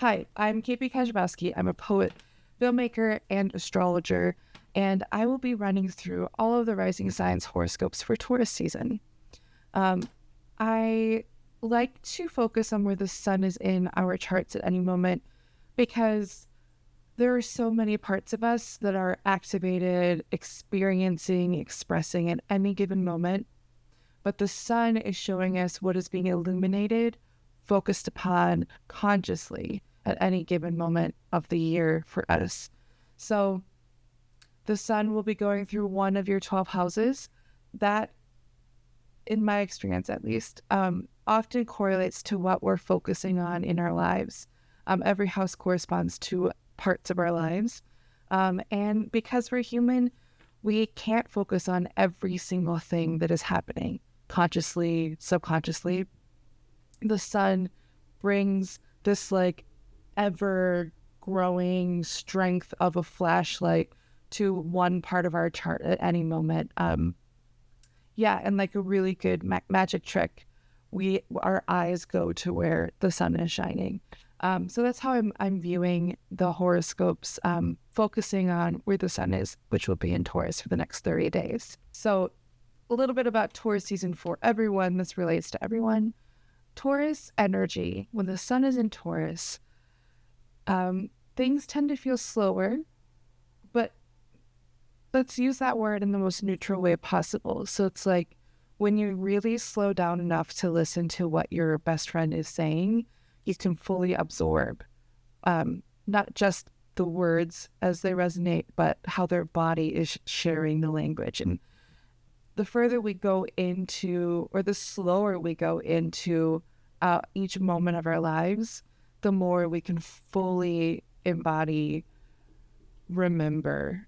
Hi, I'm Kaszubowski. I'm a poet, filmmaker, and astrologer, and I will be running through all of the rising signs horoscopes for Taurus season. Um, I like to focus on where the sun is in our charts at any moment because there are so many parts of us that are activated, experiencing, expressing at any given moment. But the sun is showing us what is being illuminated, focused upon consciously at any given moment of the year for us. So the sun will be going through one of your 12 houses. That, in my experience at least, often correlates to what we're focusing on in our lives. Every house corresponds to parts of our lives. And because we're human, we can't focus on every single thing that is happening consciously, subconsciously. The sun brings this ever growing strength of a flashlight to one part of our chart at any moment. And like a really good magic trick, our eyes go to where the sun is shining. So that's how I'm viewing the horoscopes, focusing on where the sun is, which will be in Taurus for the next 30 days. So a little bit about Taurus season for everyone. This relates to everyone. Taurus energy, when the sun is in Taurus, things tend to feel slower, but let's use that word in the most neutral way possible. So it's like when you really slow down enough to listen to what your best friend is saying, you can fully absorb not just the words as they resonate, but how their body is sharing the language. And the further we go into, or the slower we go into each moment of our lives, the more we can fully embody, remember,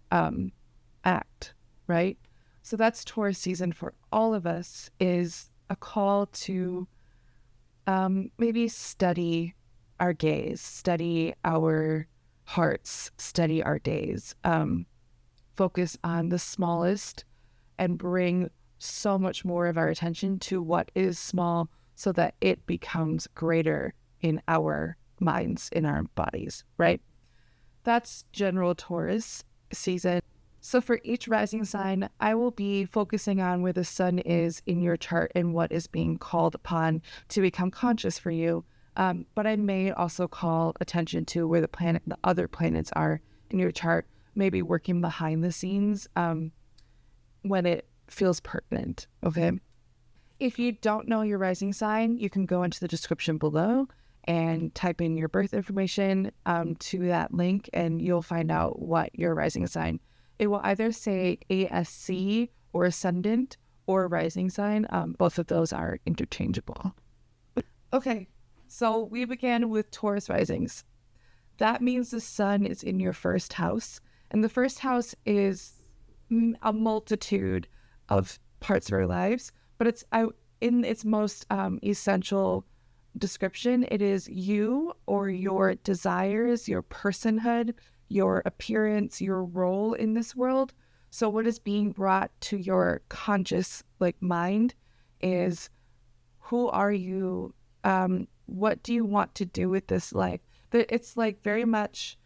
act, right? So that's Taurus season for all of us, is a call to maybe study our gaze, study our hearts, study our days, focus on the smallest and bring so much more of our attention to what is small so that it becomes greater in our minds, in our bodies, right? That's general Taurus season. So for each rising sign, I will be focusing on where the sun is in your chart and what is being called upon to become conscious for you. But I may also call attention to where the other planets are in your chart, maybe working behind the scenes when it feels pertinent, okay? If you don't know your rising sign, you can go into the description below and type in your birth information to that link, and you'll find out what your rising sign. It will either say ASC or ascendant or rising sign. Both of those are interchangeable. Okay, so we began with Taurus risings. That means the sun is in your first house, and the first house is a multitude of parts of our lives, but it's in its most essential description, it is you or your desires, your personhood, your appearance, your role in this world. So what is being brought to your conscious mind is, who are you? What do you want to do with this life? It's very much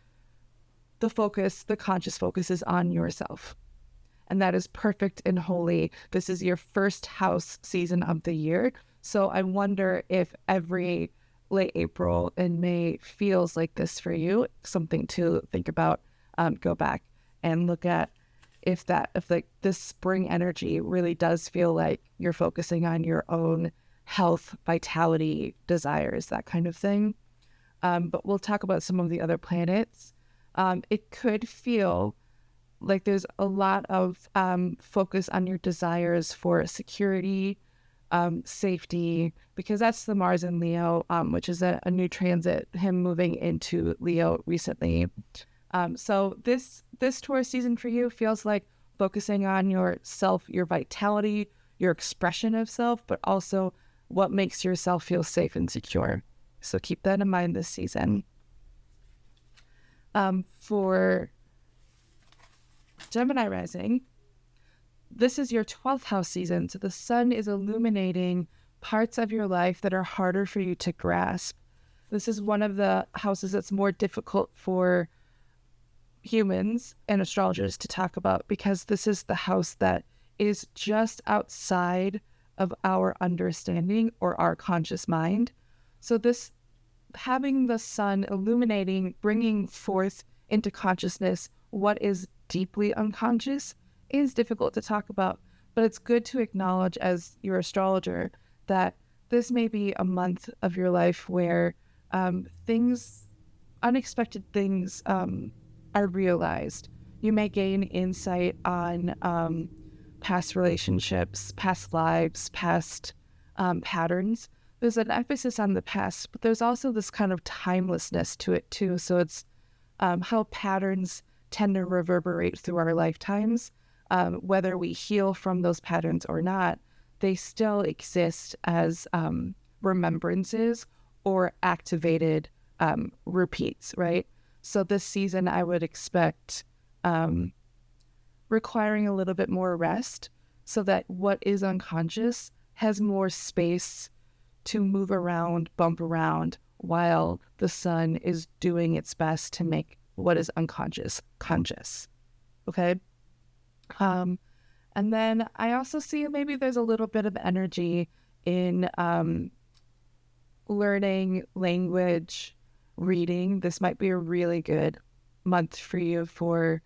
the conscious focus is on yourself. And that is perfect and holy. This is your first house season of the year. So I wonder if every late April and May feels like this for you. Something to think about. Go back and look at if this spring energy really does feel like you're focusing on your own health, vitality, desires, that kind of thing. But we'll talk about some of the other planets. It could feel like there's a lot of focus on your desires for security, safety, because that's the Mars in Leo, which is a new transit, him moving into Leo recently. So this Taurus season for you feels like focusing on yourself, your vitality, your expression of self, but also what makes yourself feel safe and secure. So keep that in mind this season. For Gemini rising, this is your 12th house season. So the sun is illuminating parts of your life that are harder for you to grasp. This is one of the houses that's more difficult for humans and astrologers to talk about, because this is the house that is just outside of our understanding or our conscious mind. So this, having the sun illuminating, bringing forth into consciousness what is deeply unconscious, is difficult to talk about. But it's good to acknowledge as your astrologer that this may be a month of your life where unexpected things are realized. You may gain insight on past relationships, past lives, past patterns. There's an emphasis on the past, but there's also this kind of timelessness to it too. So it's how patterns tend to reverberate through our lifetimes. Whether we heal from those patterns or not, they still exist as remembrances or activated repeats, right? So this season, I would expect requiring a little bit more rest so that what is unconscious has more space to move around, bump around, while the sun is doing its best to make what is unconscious conscious. Okay? And then I also see maybe there's a little bit of energy in learning language, reading. This might be a really good month for you for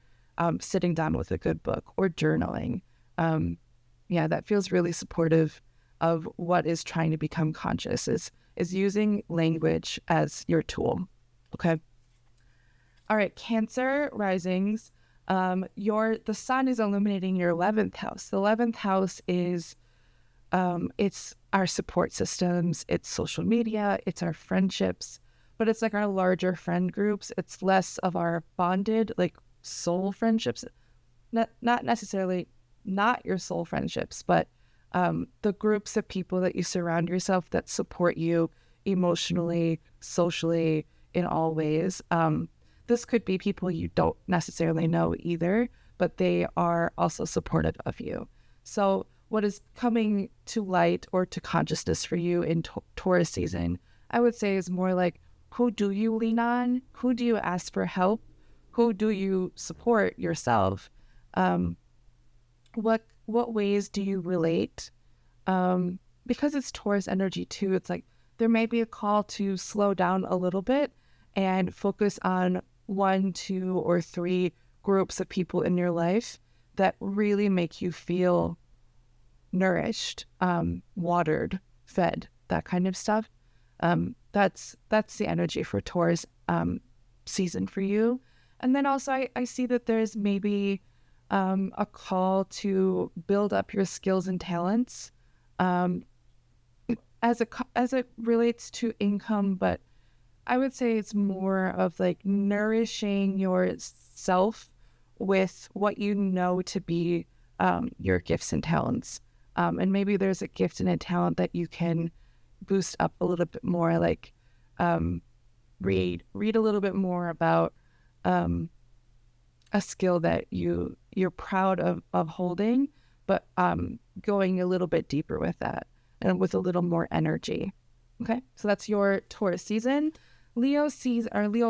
sitting down with a good book or journaling. That feels really supportive of what is trying to become conscious, is using language as your tool. Okay. All right, Cancer risings. The sun is illuminating your 11th house. The 11th house is it's our support systems, it's social media, it's our friendships, but it's like our larger friend groups. It's less of our bonded, like soul friendships, not necessarily not your soul friendships, but the groups of people that you surround yourself that support you emotionally, socially, in all ways. This could be people you don't necessarily know either, but they are also supportive of you. So what is coming to light or to consciousness for you in Taurus season, I would say, is more like, who do you lean on? Who do you ask for help? Who do you support yourself? What ways do you relate? Because it's Taurus energy too, it's like there may be a call to slow down a little bit and focus on 1, 2, or 3 groups of people in your life that really make you feel nourished, watered, fed, that kind of stuff. That's the energy for Taurus season for you. And then also I see that there's maybe a call to build up your skills and talents as it relates to income, but I would say it's more of like nourishing yourself with what you know to be your gifts and talents. And maybe there's a gift and a talent that you can boost up a little bit more, like read a little bit more about a skill that you're proud of holding, but going a little bit deeper with that and with a little more energy. Okay, so that's your Taurus season. Leo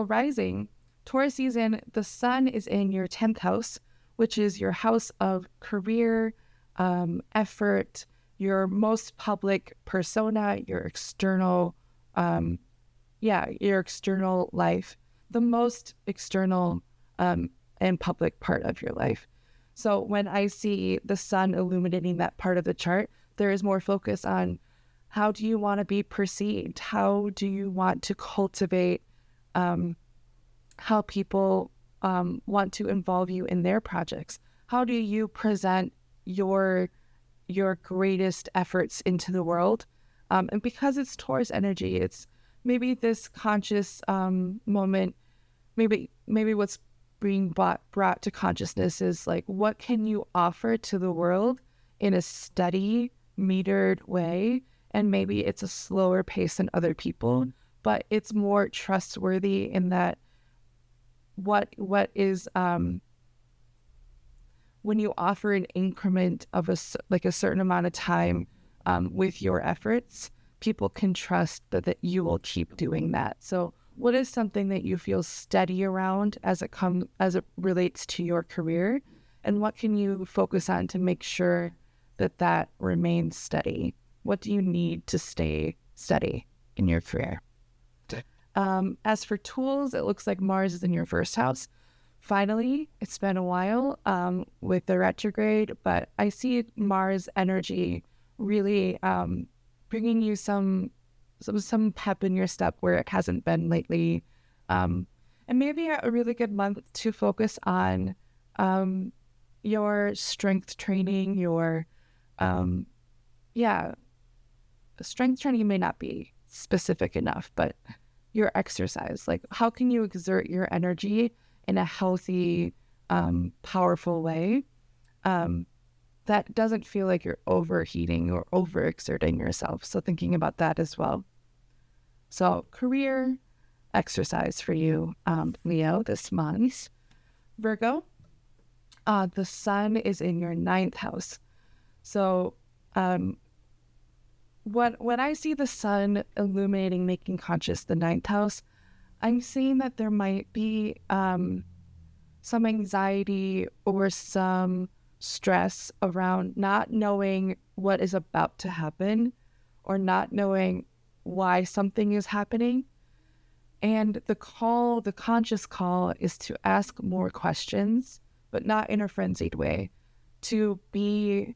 rising. Taurus season, the sun is in your 10th house, which is your house of career, effort, your most public persona, your external, your external life, the most external and public part of your life. So when I see the sun illuminating that part of the chart, there is more focus on how do you want to be perceived? How do you want to cultivate how people want to involve you in their projects? How do you present your greatest efforts into the world? And because it's Taurus energy, it's maybe this conscious moment, maybe what's being brought to consciousness is like, what can you offer to the world in a steady, metered way? And maybe it's a slower pace than other people, but it's more trustworthy in that what is when you offer an increment of a certain amount of time with your efforts, people can trust that you will keep doing that. So what is something that you feel steady around as it relates to your career? And what can you focus on to make sure that remains steady? What do you need to stay steady in your career? As for tools, it looks like Mars is in your first house. Finally, it's been a while with the retrograde, but I see Mars energy really bringing you some pep in your step where it hasn't been lately. And maybe a really good month to focus on your strength training, your strength training may not be specific enough, but your exercise, like how can you exert your energy in a healthy, powerful way that doesn't feel like you're overheating or overexerting yourself. So thinking about that as well. So career, exercise for you, Leo, this month. Virgo, the sun is in your 9th house. So when I see the sun illuminating, making conscious the 9th house, I'm seeing that there might be some anxiety or some stress around not knowing what is about to happen or not knowing why something is happening. And the conscious call is to ask more questions, but not in a frenzied way, to be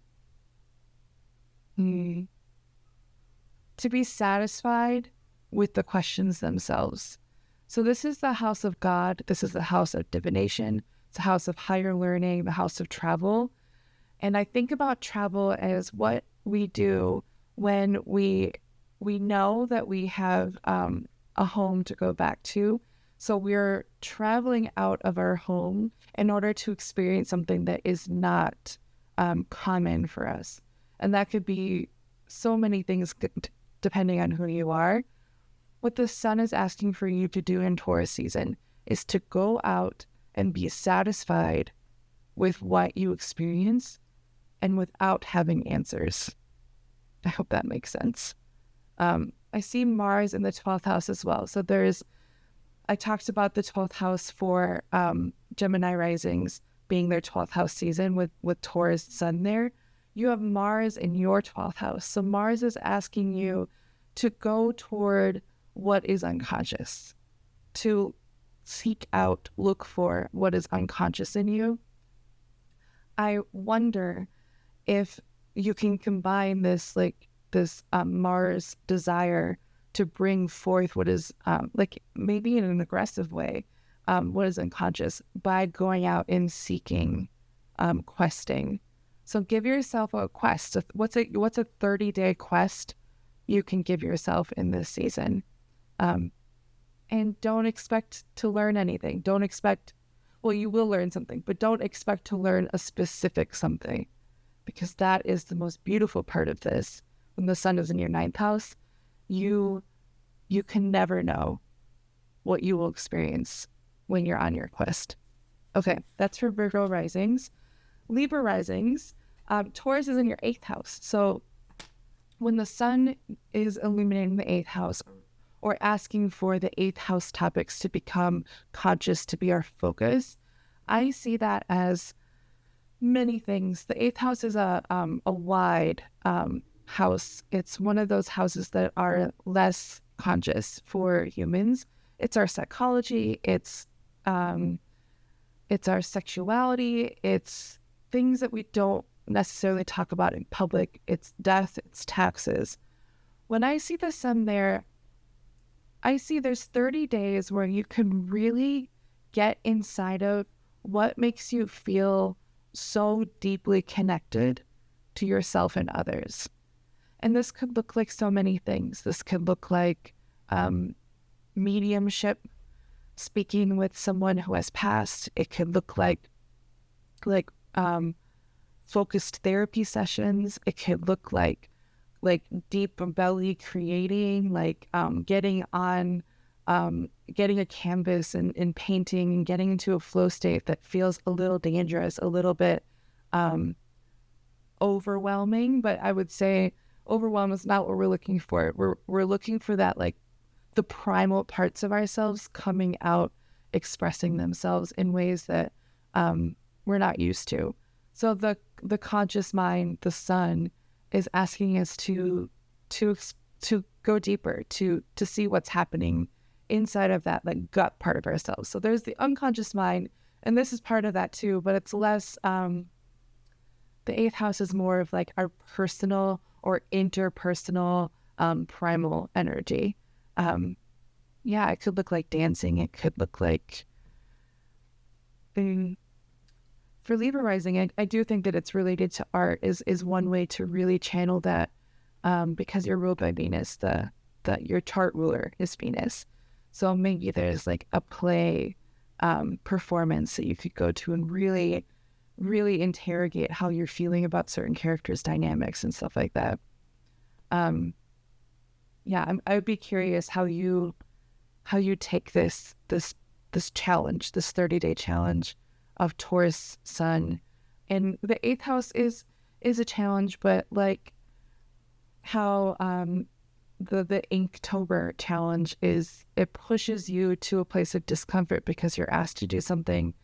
satisfied with the questions themselves. So this is the house of God. This is the house of divination. It's a house of higher learning, the house of travel. And I think about travel as what we do when we know that we have a home to go back to. So we're traveling out of our home in order to experience something that is not common for us. And that could be so many things depending on who you are. What the sun is asking for you to do in Taurus season is to go out and be satisfied with what you experience and without having answers. I hope that makes sense. I see Mars in the 12th house as well. So I talked about the 12th house for Gemini risings being their 12th house season with Taurus sun there. You have Mars in your 12th house. So Mars is asking you to go toward what is unconscious, to seek out, look for what is unconscious in you. I wonder if you can combine this Mars desire to bring forth what is maybe in an aggressive way, what is unconscious by going out and seeking, questing. So give yourself a quest. What's a 30-day quest you can give yourself in this season? And don't expect to learn anything. You will learn something, but don't expect to learn a specific something, because that is the most beautiful part of this. When the sun is in your 9th house, you can never know what you will experience when you're on your quest. Okay, that's for Virgo risings. Libra risings, Taurus is in your 8th house. So when the sun is illuminating the 8th house or asking for the 8th house topics to become conscious, to be our focus, I see that as many things. The 8th house is a wide house. It's one of those houses that are less conscious for humans. It's our psychology. It's our sexuality. It's things that we don't necessarily talk about in public. It's death. It's taxes. When I see the sun there, I see there's 30 days where you can really get inside of what makes you feel so deeply connected to yourself and others. And this could look like so many things. This could look like mediumship, speaking with someone who has passed. It could look like focused therapy sessions. It could look like deep belly creating, getting a canvas and painting and getting into a flow state that feels a little dangerous, a little bit overwhelming. But I would say overwhelm is not what we're looking for. We're looking for that, like, the primal parts of ourselves coming out, expressing themselves in ways that we're not used to. So the conscious mind, the sun, is asking us to go deeper, to see what's happening inside of that, like, gut part of ourselves. So there's the unconscious mind, and this is part of that too, but it's less. The eighth house is more of like our personal or interpersonal primal energy. Yeah, it could look like dancing. It could look like for Libra rising, I do think that it's related to art is one way to really channel that, because you're ruled by Venus, your chart ruler is Venus. So maybe there's like a play performance that you could go to and really, really interrogate how you're feeling about certain characters' dynamics and stuff like that. Yeah, I would be curious how you take this challenge, this 30-day challenge of Taurus Sun. And the eighth house is a challenge, but like how the Inktober challenge is, it pushes you to a place of discomfort because you're asked to do something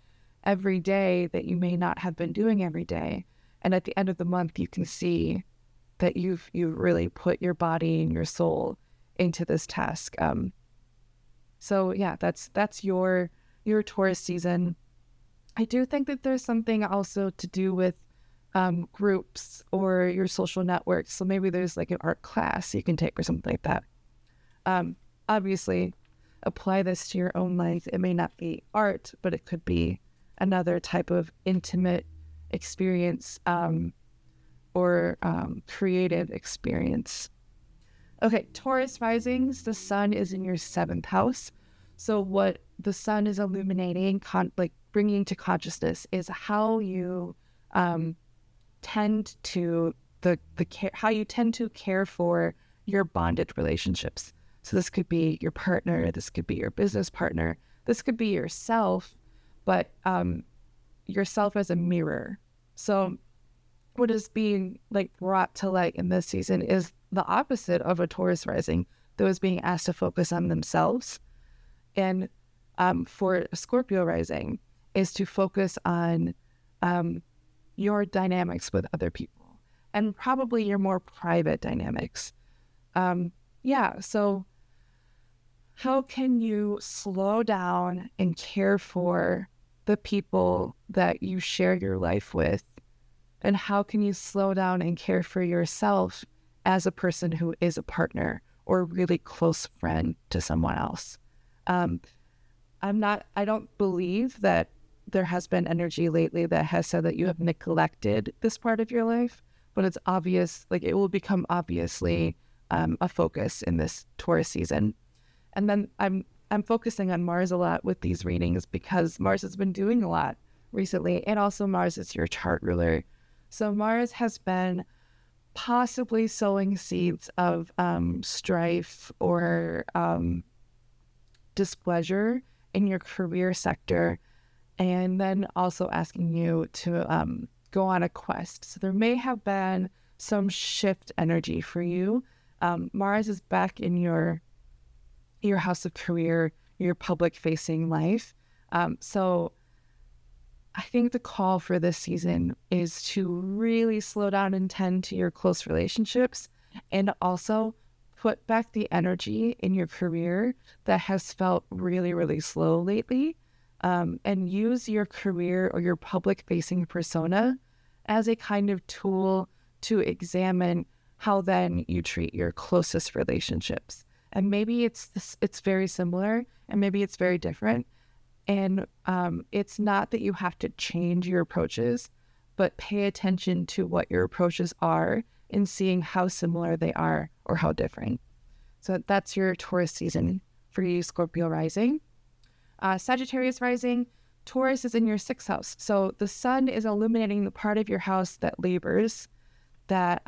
every day that you may not have been doing every day. And at the end of the month, you can see that you've really put your body and your soul into this task. So yeah, that's your Taurus season. I do think that there's something also to do with groups or your social networks. So maybe there's like an art class you can take or something like that. Obviously, apply this to your own life. It may not be art, but it could be another type of intimate experience or creative experience. Okay, Taurus risings, the sun is in your 7th house. So what the sun is illuminating, like bringing to consciousness, is how you tend to how you tend to care for your bonded relationships. So this could be your partner, this could be your business partner, this could be yourself, but yourself as a mirror. So what is being like brought to light in this season is the opposite of a Taurus rising, those being asked to focus on themselves. And for a Scorpio rising is to focus on your dynamics with other people and probably your more private dynamics. So how can you slow down and care for the people that you share your life with? And how can you slow down and care for yourself as a person who is a partner or a really close friend to someone else? I don't believe that there has been energy lately that has said that you have neglected this part of your life, but it's obvious, like it will become obviously a focus in this Taurus season. And then I'm focusing on Mars a lot with these readings because Mars has been doing a lot recently, and also Mars is your chart ruler. So Mars has been possibly sowing seeds of strife or displeasure in your career sector, and then also asking you to go on a quest. So there may have been some shift energy for you. Mars is back in your house of career, your public-facing life. So I think the call for this season is to really slow down and tend to your close relationships, and also put back the energy in your career that has felt really, really slow lately, and use your career or your public-facing persona as a kind of tool to examine how then you treat your closest relationships. And maybe it's very similar, and maybe it's very different. And it's not that you have to change your approaches, but pay attention to what your approaches are and seeing how similar they are or how different. So that's your Taurus season for you, Scorpio rising. Sagittarius rising, Taurus is in your 6th house. So the sun is illuminating the part of your house that labors, that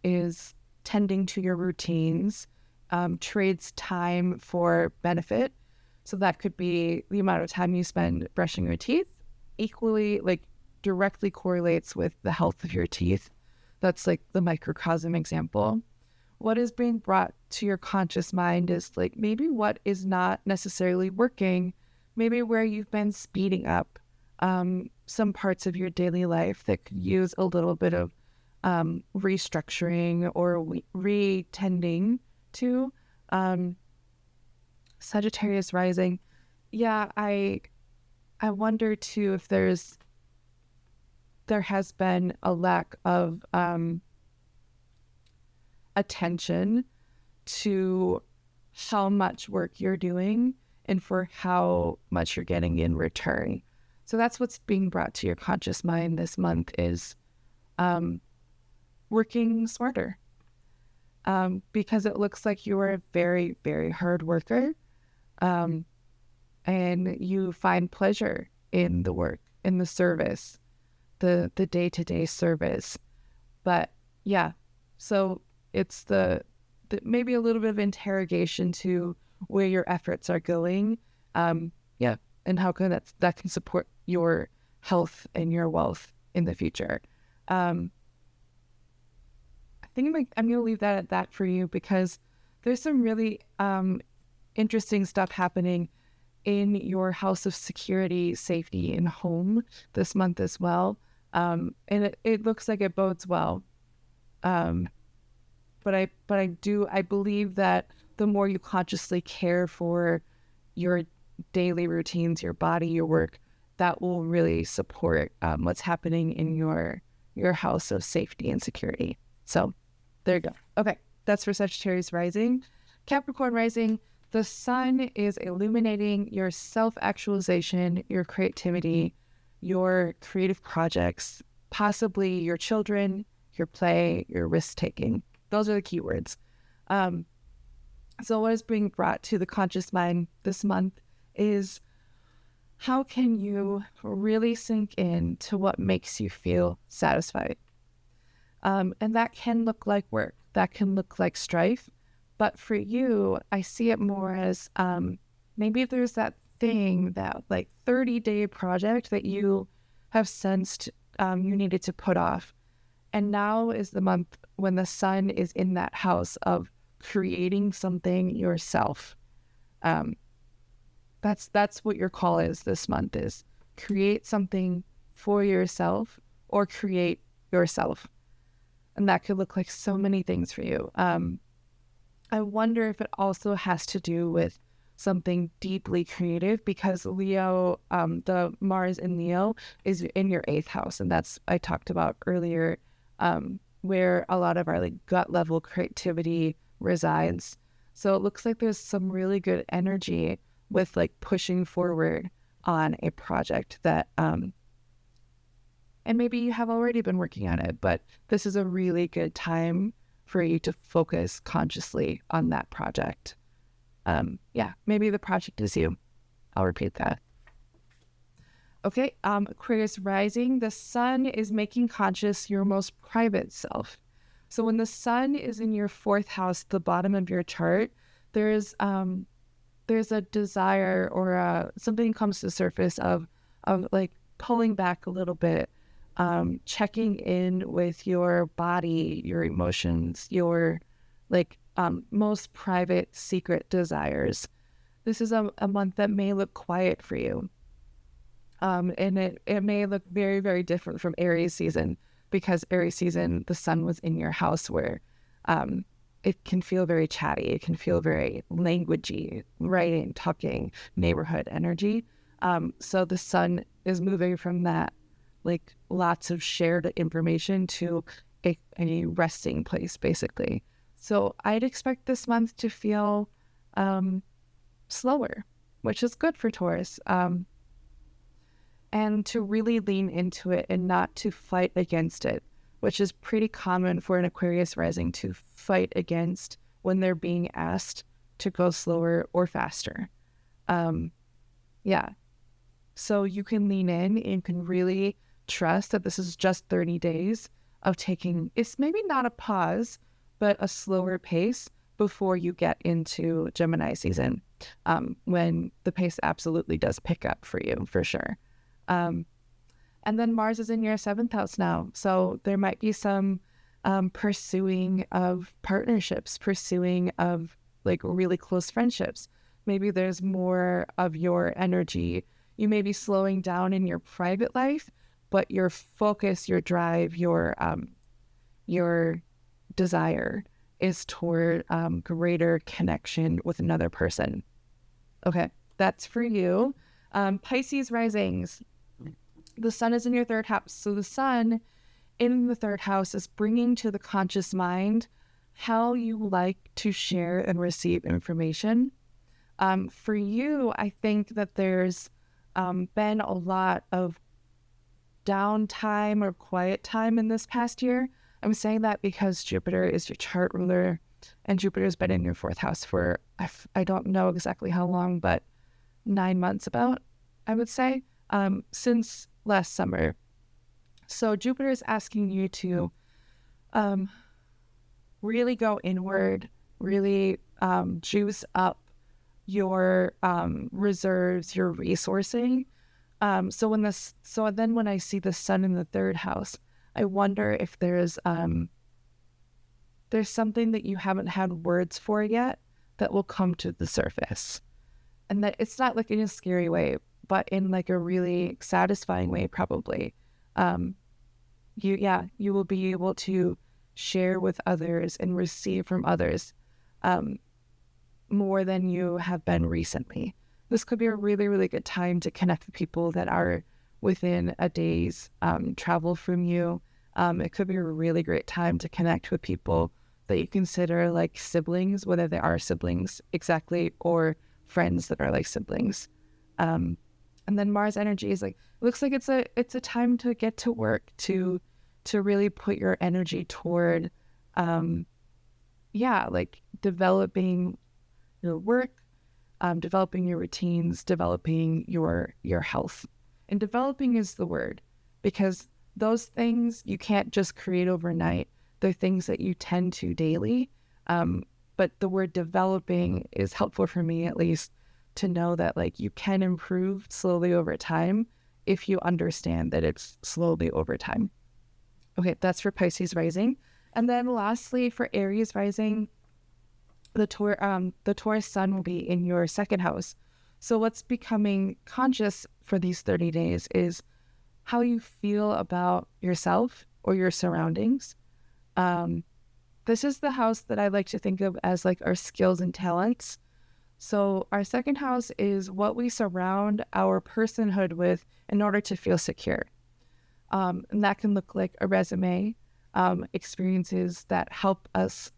is tending to your routines, trades time for benefit. So that could be the amount of time you spend brushing your teeth, equally, like, directly correlates with the health of your teeth. That's like the microcosm example. What is being brought to your conscious mind is like maybe what is not necessarily working, maybe where you've been speeding up some parts of your daily life that could use a little bit of restructuring or re-tending to. Sagittarius rising. Yeah, I wonder too if there has been a lack of attention to how much work you're doing and for how much you're getting in return. So that's what's being brought to your conscious mind this month is working smarter. Because it looks like you are a very, very hard worker. And you find pleasure in the work, in the service, the day-to-day service. But yeah, so it's the maybe a little bit of interrogation to where your efforts are going. And how can that can support your health and your wealth in the future. I think I'm going to leave that at that for you because there's some really interesting stuff happening in your house of security, safety, and home this month as well. And it looks like it bodes well. But I believe that the more you consciously care for your daily routines, your body, your work, that will really support what's happening in your house of safety and security. So there you go. Okay, that's for Sagittarius rising. Capricorn rising, the sun is illuminating your self-actualization, your creativity, your creative projects, possibly your children, your play, your risk-taking. Those are the keywords. So what is being brought to the conscious mind this month is how can you really sink in to what makes you feel satisfied? And that can look like work. That can look like strife. But for you, I see it more as maybe there's that thing, that like 30-day project that you have sensed you needed to put off. And now is the month when the sun is in that house of creating something yourself. That's what your call is this month, is create something for yourself or create yourself. And that could look like so many things for you. I wonder if it also has to do with something deeply creative, because Leo, the Mars in Leo is in your 8th house. And that's, I talked about earlier, where a lot of our like gut level creativity resides. So it looks like there's some really good energy with like pushing forward on a project that, and maybe you have already been working on it, but this is a really good time for you to focus consciously on that project. Maybe the project is you. I'll repeat that. Okay, Aquarius rising, the sun is making conscious your most private self. So when the sun is in your 4th house, the bottom of your chart, there's a desire or something comes to the surface of like pulling back a little bit, checking in with your body, your emotions, your like most private secret desires. This is a month that may look quiet for you. And it may look very, very different from Aries season, because Aries season, the sun was in your house where it can feel very chatty. It can feel very languagey, writing, talking, neighborhood energy. So the sun is moving from that, like lots of shared information, to a resting place, basically. So I'd expect this month to feel slower, which is good for Taurus. And to really lean into it and not to fight against it, which is pretty common for an Aquarius rising to fight against when they're being asked to go slower or faster. So you can lean in and you can really trust that this is just 30 days of taking, it's maybe not a pause, but a slower pace before you get into Gemini season, when the pace absolutely does pick up for you, for sure. And then Mars is in your 7th house now. So there might be some pursuing of partnerships, pursuing of like really close friendships. Maybe there's more of your energy. You may be slowing down in your private life, but your focus, your drive, your desire is toward greater connection with another person. Okay, that's for you. Pisces risings. The sun is in your third house. So the sun in the third house is bringing to the conscious mind how you like to share and receive information. For you, I think that there's been a lot of downtime or quiet time in this past year. I'm saying that because Jupiter is your chart ruler, and Jupiter's been in your fourth house for, I don't know exactly how long, but 9 months about, I would say, since last summer. So Jupiter is asking you to really go inward, really juice up your reserves, your resourcing. So then when I see the sun in the third house, I wonder if there's something that you haven't had words for yet that will come to the surface. And that it's not like in a scary way, but in like a really satisfying way, probably. You will be able to share with others and receive from others more than you have been recently. This could be a really, really good time to connect with people that are within a day's travel from you. It could be a really great time to connect with people that you consider like siblings, whether they are siblings exactly, or friends that are like siblings. And then Mars energy is like, looks like it's a time to get to work, to really put your energy toward, like developing your work, developing your routines, developing your health. And developing is the word, because those things you can't just create overnight. They're things that you tend to daily. But the word developing is helpful for me, at least, to know that like you can improve slowly over time if you understand that it's slowly over time. Okay, that's for Pisces rising. And then lastly, for Aries rising, the Taurus sun will be in your second house. So what's becoming conscious for these 30 days is how you feel about yourself or your surroundings. This is the house that I like to think of as like our skills and talents. So our second house is what we surround our personhood with in order to feel secure. And that can look like a resume, experiences that help us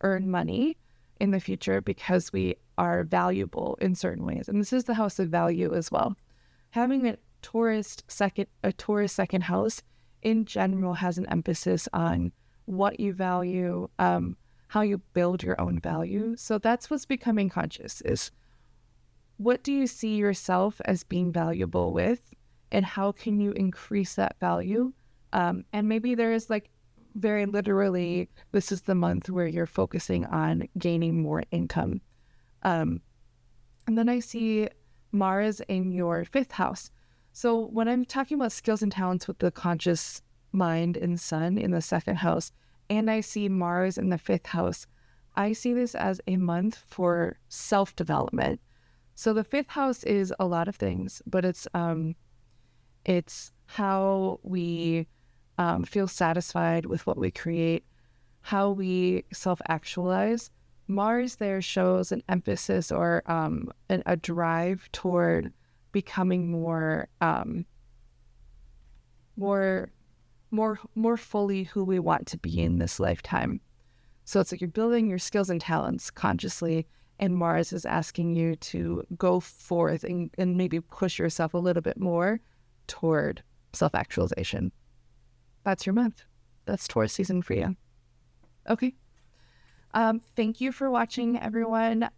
earn money in the future because we are valuable in certain ways. And this is the house of value as well. Having a Taurus second house in general has an emphasis on what you value, how you build your own value. So that's what's becoming conscious, is what do you see yourself as being valuable with, and how can you increase that value? And maybe there is like very literally, this is the month where you're focusing on gaining more income. And then I see Mars in your fifth house. So when I'm talking about skills and talents with the conscious mind and sun in the second house, and I see Mars in the fifth house, I see this as a month for self-development. So the fifth house is a lot of things, but it's how we feel satisfied with what we create, how we self-actualize. Mars there shows an emphasis or a drive toward becoming more fully who we want to be in this lifetime. So it's like you're building your skills and talents consciously, and Mars is asking you to go forth and maybe push yourself a little bit more toward self-actualization. That's your month. That's Taurus season for you. Okay. Thank you for watching, everyone.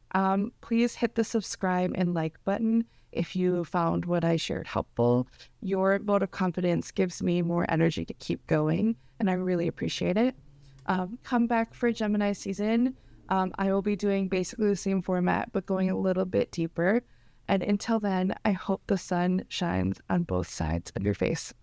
Please hit the subscribe and like button if you found what I shared helpful. Your vote of confidence gives me more energy to keep going, and I really appreciate it. Come back for Gemini season. I will be doing basically the same format, but going a little bit deeper. And until then, I hope the sun shines on both sides of your face.